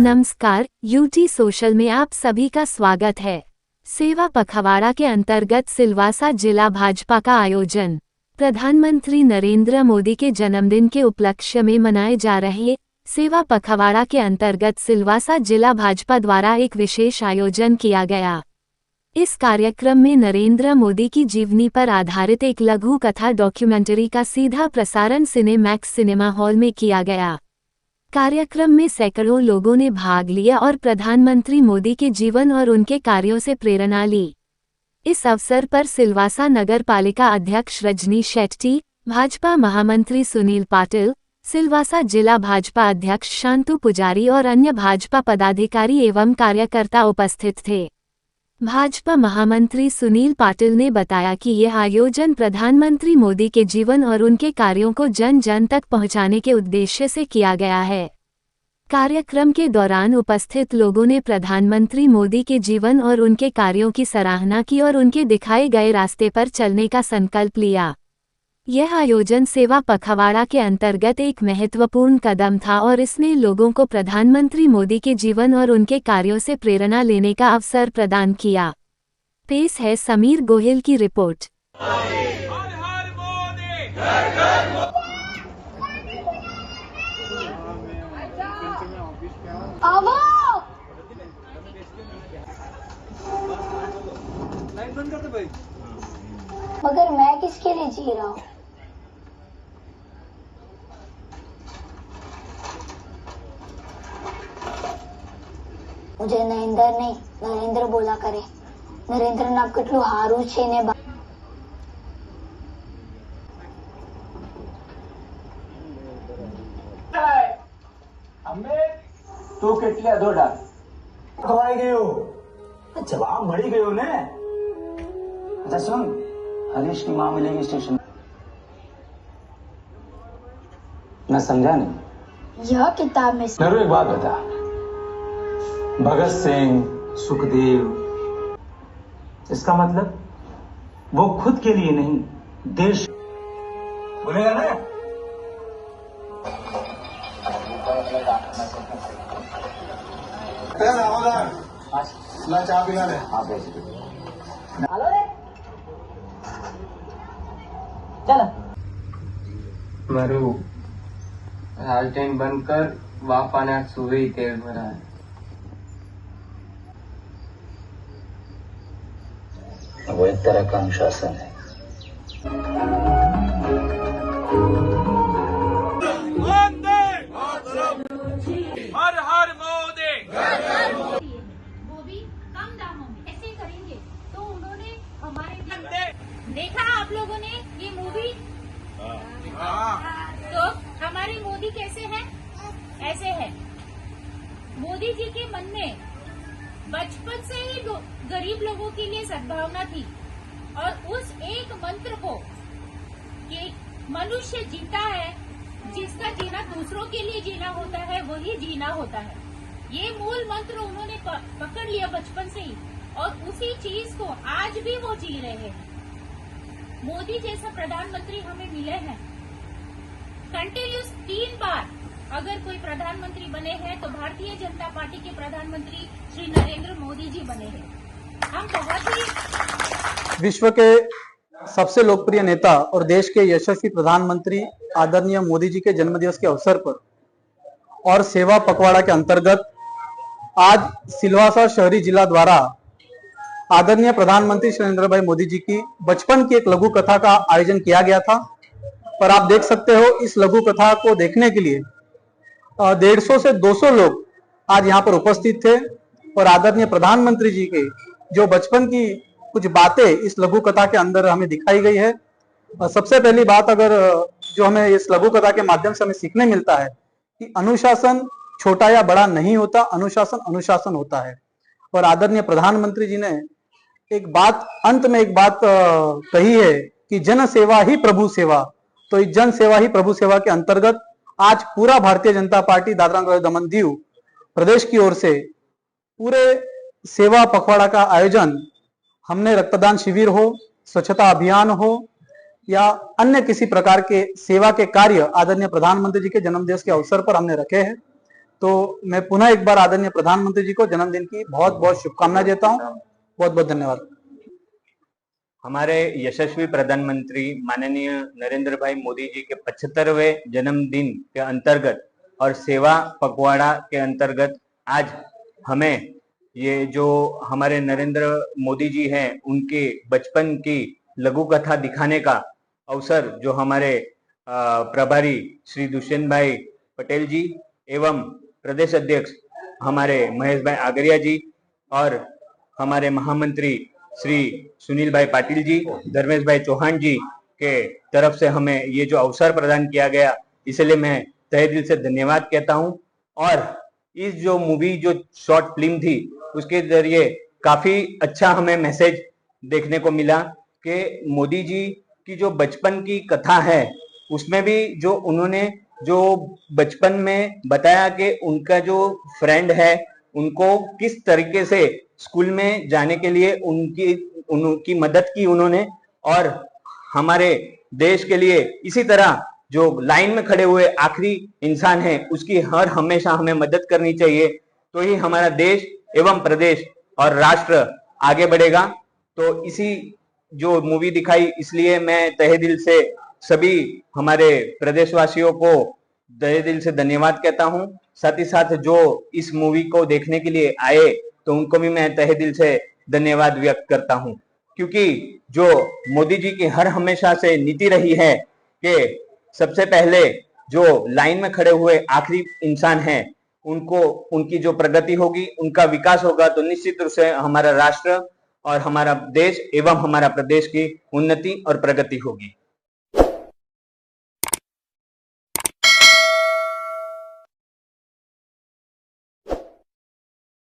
नमस्कार, UT social में आप सभी का स्वागत है। सेवा पखवाड़ा के अंतर्गत सिलवासा जिला भाजपा का आयोजन प्रधानमंत्री नरेंद्र मोदी के जन्मदिन के उपलक्ष्य में मनाए जा रहे सेवा पखवाड़ा के अंतर्गत सिलवासा जिला भाजपा द्वारा एक विशेष आयोजन किया गया। इस कार्यक्रम में नरेंद्र मोदी की जीवनी पर आधारित एक लघु कथा डॉक्यूमेंट्री का सीधा प्रसारण सिनेमैक्स सिनेमा हॉल में किया गया। कार्यक्रम में सैकड़ों लोगों ने भाग लिया और प्रधानमंत्री मोदी के जीवन और उनके कार्यों से प्रेरणा ली। इस अवसर पर सिलवासा नगर पालिका अध्यक्ष रजनी शेट्टी, भाजपा महामंत्री सुनील पाटिल, सिलवासा जिला भाजपा अध्यक्ष शांतु पुजारी और अन्य भाजपा पदाधिकारी एवं कार्यकर्ता उपस्थित थे। भाजपा महामंत्री सुनील पाटिल ने बताया कि यह आयोजन प्रधानमंत्री मोदी के जीवन और उनके कार्यों को जन जन तक पहुंचाने के उद्देश्य से किया गया है। कार्यक्रम के दौरान उपस्थित लोगों ने प्रधानमंत्री मोदी के जीवन और उनके कार्यों की सराहना की और उनके दिखाए गए रास्ते पर चलने का संकल्प लिया। यह आयोजन सेवा पखवाड़ा के अंतर्गत एक महत्वपूर्ण कदम था और इसने लोगों को प्रधानमंत्री मोदी के जीवन और उनके कार्यों से प्रेरणा लेने का अवसर प्रदान किया। पेश है समीर गोहिल की रिपोर्ट। मगर मैं किसके लिए जी रहा हूँ? मुझे नरेंद्र बोला करे। नरेंद्र ना કેટલું હારું છે ને તું કેટલે અધોડા ખવાઈ ગયો જવાબ મળી ગયો ને। अच्छा सुन, हरीश की मां मिलेगी स्टेशन। मैं समझा नहीं। यह किताब में मेरे को एक बात बता, भगत सिंह, सुखदेव, इसका मतलब वो खुद के लिए नहीं, देश बोलेगा ना। मैं चाय पिला ले। हाँ हेलो रे चल મારું હાલટેન બંધ કર, બાપાને સુઈ તેલ મરાય। वो एक तरह का अनुशासन है। हर हर मोदी। वो भी कम दामों में ऐसे करेंगे तो उन्होंने हमारे देखा आप लोगों ने ये मूवी। तो हमारे मोदी कैसे हैं? ऐसे है। मोदी जी के मन में बचपन से ही गरीब लोगों के लिए सद्भावना थी और उस एक मंत्र को कि मनुष्य जीता है, जिसका जीना दूसरों के लिए जीना होता है वही जीना होता है, ये मूल मंत्र उन्होंने पकड़ लिया बचपन से ही और उसी चीज को आज भी वो जी रहे हैं। मोदी जैसा प्रधानमंत्री हमें मिले हैं। कंटिन्यूस 3 बार अगर कोई प्रधानमंत्री बने हैं तो भारतीय जनता पार्टी के प्रधानमंत्री श्री नरेंद्र मोदी जी बने हैं। हम बहुत ही विश्व के सबसे लोकप्रिय नेता और देश के यशस्वी प्रधानमंत्री आदरणीय मोदी जी के जन्मदिवस के अवसर पर और सेवा पखवाड़ा के अंतर्गत आज सिलवासा शहरी जिला द्वारा आदरणीय प्रधानमंत्री श्री नरेंद्र भाई मोदी जी की बचपन की एक लघु कथा का आयोजन किया गया था। पर आप देख सकते हो इस लघु कथा को देखने के लिए 150 से 200 लोग आज यहाँ पर उपस्थित थे और आदरणीय प्रधानमंत्री जी के जो बचपन की कुछ बातें इस लघु कथा के अंदर हमें दिखाई गई है। सबसे पहली बात अगर जो हमें इस लघु कथा के माध्यम से हमें सीखने मिलता है कि अनुशासन छोटा या बड़ा नहीं होता, अनुशासन अनुशासन होता है। और आदरणीय प्रधानमंत्री जी ने एक बात अंत में एक बात कही है कि जन सेवा ही प्रभु सेवा। तो इस जन सेवा ही प्रभु सेवा के अंतर्गत आज पूरा भारतीय जनता पार्टी दादरा नगर दमन दीव प्रदेश की ओर से पूरे सेवा पखवाड़ा का आयोजन हमने रक्तदान शिविर हो, स्वच्छता अभियान हो या अन्य किसी प्रकार के सेवा के कार्य आदरणीय प्रधानमंत्री जी के जन्मदिवस के अवसर पर हमने रखे हैं। तो मैं पुनः एक बार आदरणीय प्रधानमंत्री जी को जन्मदिन की बहुत बहुत शुभकामनाएं देता हूं। बहुत बहुत धन्यवाद। हमारे यशस्वी प्रधानमंत्री माननीय नरेंद्र भाई मोदी जी के 75वें जन्मदिन के अंतर्गत और सेवा पखवाड़ा के अंतर्गत आज हमें ये जो हमारे नरेंद्र मोदी जी हैं उनके बचपन की लघु कथा दिखाने का अवसर जो हमारे प्रभारी श्री दुष्यंत भाई पटेल जी एवं प्रदेश अध्यक्ष हमारे महेश भाई आगरिया जी और हमारे महामंत्री श्री सुनील भाई पाटिल जी, धर्मेश भाई चौहान जी के तरफ से हमें ये जो अवसर प्रदान किया गया, इसलिए मैं तहे दिल से धन्यवाद कहता हूं। और इस जो मूवी जो शॉर्ट फिल्म थी उसके जरिए काफी अच्छा हमें मैसेज देखने को मिला कि मोदी जी की जो बचपन की कथा है उसमें भी जो उन्होंने जो बचपन में बताया कि उनका जो फ्रेंड है उनको किस तरीके से स्कूल में जाने के लिए उनकी मदद की उन्होंने, और हमारे देश के लिए इसी तरह जो लाइन में खड़े हुए आखिरी इंसान है उसकी हर हमेशा हमें मदद करनी चाहिए, तो ही हमारा देश एवं प्रदेश और राष्ट्र आगे बढ़ेगा। तो इसी जो मूवी दिखाई, इसलिए मैं तहे दिल से सभी हमारे प्रदेशवासियों को तहे दिल से धन्यवाद कहता हूं। साथ ही साथ जो इस मूवी को देखने के लिए आए तो उनको भी मैं तहे दिल से धन्यवाद व्यक्त करता हूं, क्योंकि जो मोदी जी की हर हमेशा से नीति रही है कि सबसे पहले जो लाइन में खड़े हुए आखिरी इंसान हैं उनको, उनकी जो प्रगति होगी, उनका विकास होगा, तो निश्चित रूप से हमारा राष्ट्र और हमारा देश एवं हमारा प्रदेश की उन्नति और प्रगति होगी।